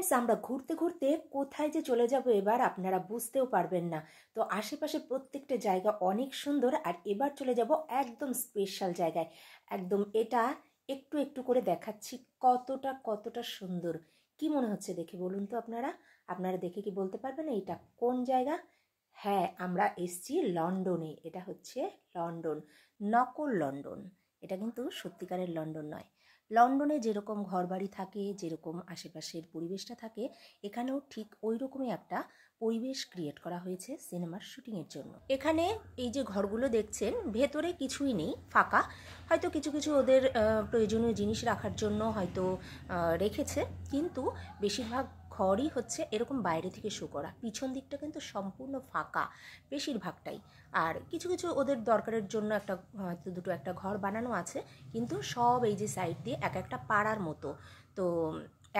Friends, আমরা ঘুরতে ঘুরতে কোথায় যে চলে যাব এবার আপনারা বুঝতেও পারবেন না। তো আশেপাশে প্রত্যেকটা জায়গা অনেক সুন্দর, আর এবার চলে যাব একদম স্পেশাল জায়গায়। একদম এটা একটু একটু করে দেখাচ্ছি কতটা কতটা সুন্দর। কি মনে হচ্ছে দেখে বলুন তো আপনারা? আপনারা দেখে কি বলতে পারবেন এটা কোন জায়গা? হ্যাঁ, আমরা এসছি লন্ডনে। এটা হচ্ছে লন্ডন, নকল লন্ডন। এটা কিন্তু সত্যিকারের লন্ডন নয়। লন্ডনে যেরকম ঘরবাড়ি থাকে, যেরকম আশেপাশের পরিবেশটা থাকে, এখানেও ঠিক ওই রকমই একটা পরিবেশ ক্রিয়েট করা হয়েছে সিনেমার শুটিংয়ের জন্য। এখানে এই যে ঘরগুলো দেখছেন, ভেতরে কিছুই নেই, ফাঁকা। হয়তো কিছু কিছু ওদের প্রয়োজনীয় জিনিস রাখার জন্য হয়তো রেখেছে, কিন্তু বেশিরভাগ ঘরই হচ্ছে এরকম বাইরে থেকে শো করা। পিছন দিকটা কিন্তু সম্পূর্ণ ফাঁকা বেশিরভাগটাই। আর কিছু কিছু ওদের দরকারের জন্য একটা হয়তো দুটো একটা ঘর বানানো আছে, কিন্তু সব এই যে সাইড দিয়ে এক একটা পাড়ার মতো। তো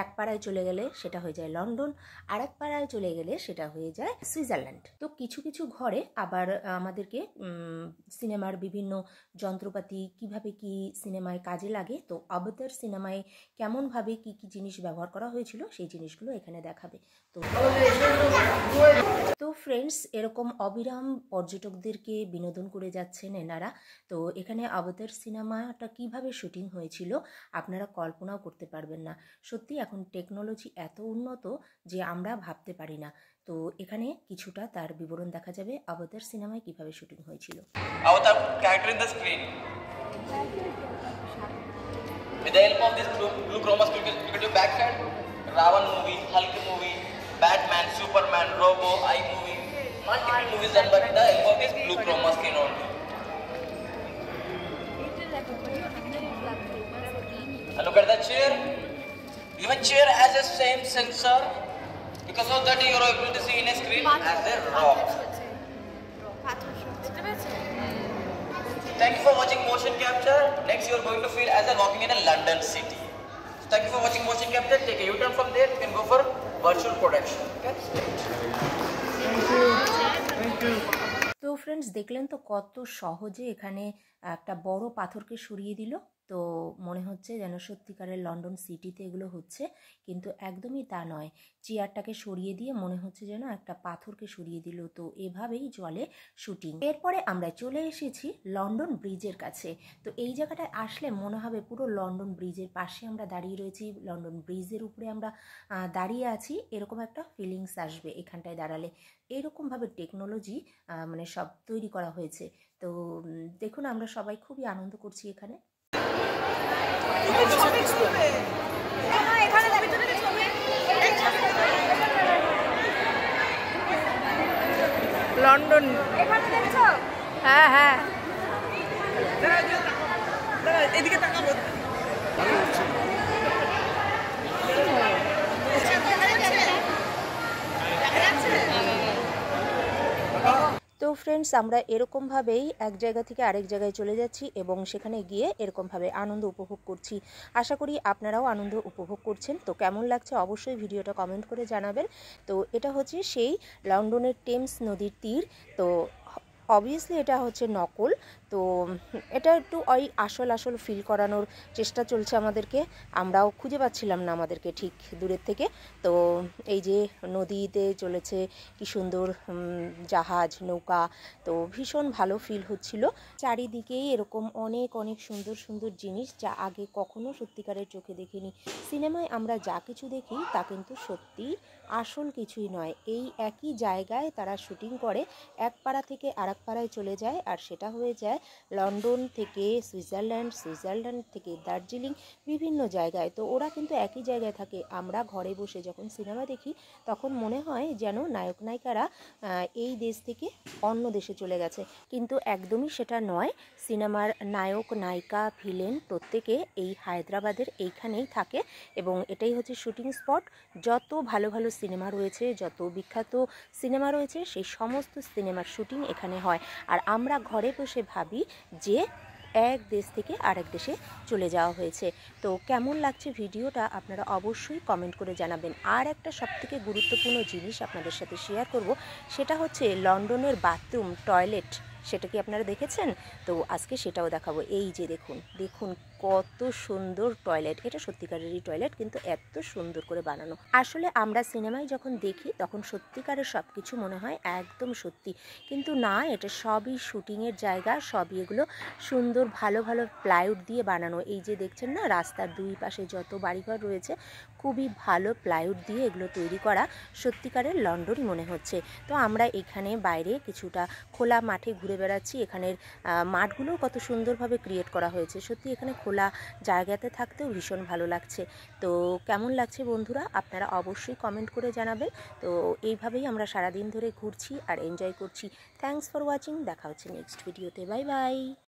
এক পাড়ায় চলে গেলে সেটা হয়ে যায় লন্ডন, আর এক পাড়ায় চলে গেলে সেটা হয়ে যায় সুইজারল্যান্ড। তো কিছু কিছু ঘরে আবার আমাদেরকে সিনেমার বিভিন্ন যন্ত্রপাতি কিভাবে কি সিনেমায় কাজে লাগে, তো অবতার সিনেমায় কেমনভাবে কি কি জিনিস ব্যবহার করা হয়েছিল সেই জিনিসগুলো এখানে দেখাবে। তো ফ্রেন্ডস, এরকম অবিরাম পর্যটকদেরকে বিনোদন করে যাচ্ছেন এনারা। তো এখানে অবতার সিনেমাটা কিভাবে শুটিং হয়েছিল আপনারা কল্পনাও করতে পারবেন না। সত্যি এখন টেকনোলজি এত উন্নত যে আমরা ভাবতে পারি না। তো এখানে কিছুটা তার বিবরণ দেখা যাবে অবতার সিনেমায় কিভাবে শুটিং হয়েছিল। Avatar character in the screen. With the help of this blue chroma screen, you can do backside, Ravan movie, Hulk movie, Batman, Superman, Robo, iMovie, multiple movies done by the help of this blue chroma screen only. And look at the chair. Even chair has the same sensor. Because of that, you are able to see in a screen as a rock. Thank you for watching motion capture. Next, you are going to feel as a walking in a London city. So thank you for watching motion capture. Take a U-turn from there. You can go for virtual production. Okay? Thank you. তো friends, দেখলেন তো কত সহজে এখানে একটা বড় পাথরকে সরিয়ে দিল। তো মনে হচ্ছে যেন সত্যিকারের লন্ডন সিটিতে এগুলো হচ্ছে, কিন্তু একদমই তা নয়। চেয়ারটাকে সরিয়ে দিয়ে মনে হচ্ছে যেন একটা পাথরকে সরিয়ে দিল। তো এভাবেই চলে শুটিং। এরপরে আমরা চলে এসেছি লন্ডন ব্রিজের কাছে। তো এই জায়গাটায় আসলে মনে হবে পুরো লন্ডন ব্রিজের পাশে আমরা দাঁড়িয়ে রয়েছি, লন্ডন ব্রিজের উপরে আমরা দাঁড়িয়ে আছি, এরকম একটা ফিলিংস আসবে এখানটায় দাঁড়ালে। এইরকমভাবে টেকনোলজি মানে সব তৈরি করা হয়েছে। তো দেখুন, আমরা সবাই খুবই আনন্দ করছি এখানে। লন্ডন হ্যাঁ হ্যাঁ, এদিকে তাকাবো। তো ফ্রেন্ডস, আমরা এরকমভাবেই এক জায়গা থেকে আরেক জায়গায় চলে যাচ্ছি এবং সেখানে গিয়ে এরকমভাবে আনন্দ উপভোগ করছি। আশা করি আপনারাও আনন্দ উপভোগ করছেন। তো কেমন লাগছে অবশ্যই ভিডিওটা কমেন্ট করে জানাবেন। তো এটা হচ্ছে সেই লন্ডনের টেমস নদীর তীর। তো অবভিয়াসলি এটা হচ্ছে নকল। তো এটা একটু ওই আসল ফিল করানোর চেষ্টা চলছে আমাদেরকে। আমরাও খুঁজে পাচ্ছিলাম না আমাদেরকে ঠিক দূরের থেকে। তো এই যে নদীতে চলেছে কি সুন্দর জাহাজ, নৌকা। তো ভীষণ ভালো ফিল হচ্ছিল। চারিদিকেই এরকম অনেক অনেক সুন্দর সুন্দর জিনিস, যা আগে কখনো সত্যিকারের চোখে দেখিনি। সিনেমায় আমরা যা কিছু দেখি তা কিন্তু সত্যি আসল কিছুই নয়। এই একই জায়গায় তারা শুটিং করে, এক পাড়া থেকে আরেক পাড়ায় চলে যায়, আর সেটা হয়ে যায় লন্ডন থেকে সুইজারল্যান্ড, সুইজারল্যান্ড থেকে দার্জিলিং, বিভিন্ন জায়গায়। তো ওরা কিন্তু একই জায়গায় থাকে। আমরা ঘরে বসে যখন সিনেমা দেখি তখন মনে হয় যেন নায়ক নায়িকারা এই দেশ থেকে অন্য দেশে চলে গেছে, কিন্তু একদমই সেটা নয়। সিনেমার নায়ক নায়িকা ভিলেন প্রত্যেকে এই হায়দ্রাবাদের এইখানেই থাকে, এবং এটাই হচ্ছে শুটিং স্পট। যত ভালো ভালো সিনেমা রয়েছে, যত বিখ্যাত সিনেমা রয়েছে, সেই সমস্ত সিনেমার শুটিং এখানে হয়। আর আমরা ঘরে বসে ভাবি যে এক দেশ থেকে আরেক দেশে চলে যাওয়া হয়েছে। তো কেমন লাগছে ভিডিওটা আপনারা অবশ্যই কমেন্ট করে জানাবেন। আর একটা সবথেকে গুরুত্বপূর্ণ জিনিস আপনাদের সাথে শেয়ার করব, সেটা হচ্ছে লন্ডনের বাথরুম, টয়লেট সেটা কি আপনারা দেখেছেন? তো আজকে সেটাও দেখাবো। এই যে দেখুন, দেখুন কত সুন্দর টয়লেট। এটা সত্যিকারেরই টয়লেট, কিন্তু এত সুন্দর করে বানানো। আসলে আমরা সিনেমায় যখন দেখি তখন সত্যিকারের সব কিছু মনে হয় একদম সত্যি, কিন্তু না, এটা সবই শুটিংয়ের জায়গা। সবই এগুলো সুন্দর ভালো ভালো প্লাইউড দিয়ে বানানো। এই যে দেখছেন না, রাস্তার দুই পাশে যত বাড়িঘর রয়েছে খুবই ভালো প্লাইউড দিয়ে এগুলো তৈরি করা। সত্যিকারের লন্ডনই মনে হচ্ছে। তো আমরা এখানে বাইরে কিছুটা খোলা মাঠে ঘুরে বেড়াচ্ছি। এখানের মাঠগুলোও কত সুন্দরভাবে ক্রিয়েট করা হয়েছে। সত্যি এখানে খোলা জায়গাতে থাকতেও ভীষণ ভালো লাগছে। তো কেমন লাগছে বন্ধুরা, আপনারা অবশ্যই কমেন্ট করে জানাবেন। তো এইভাবেই আমরা সারাদিন ধরে ঘুরছি আর এনজয় করছি। Thanks for watching. দেখা হচ্ছে নেক্সট ভিডিওতে। Bye bye.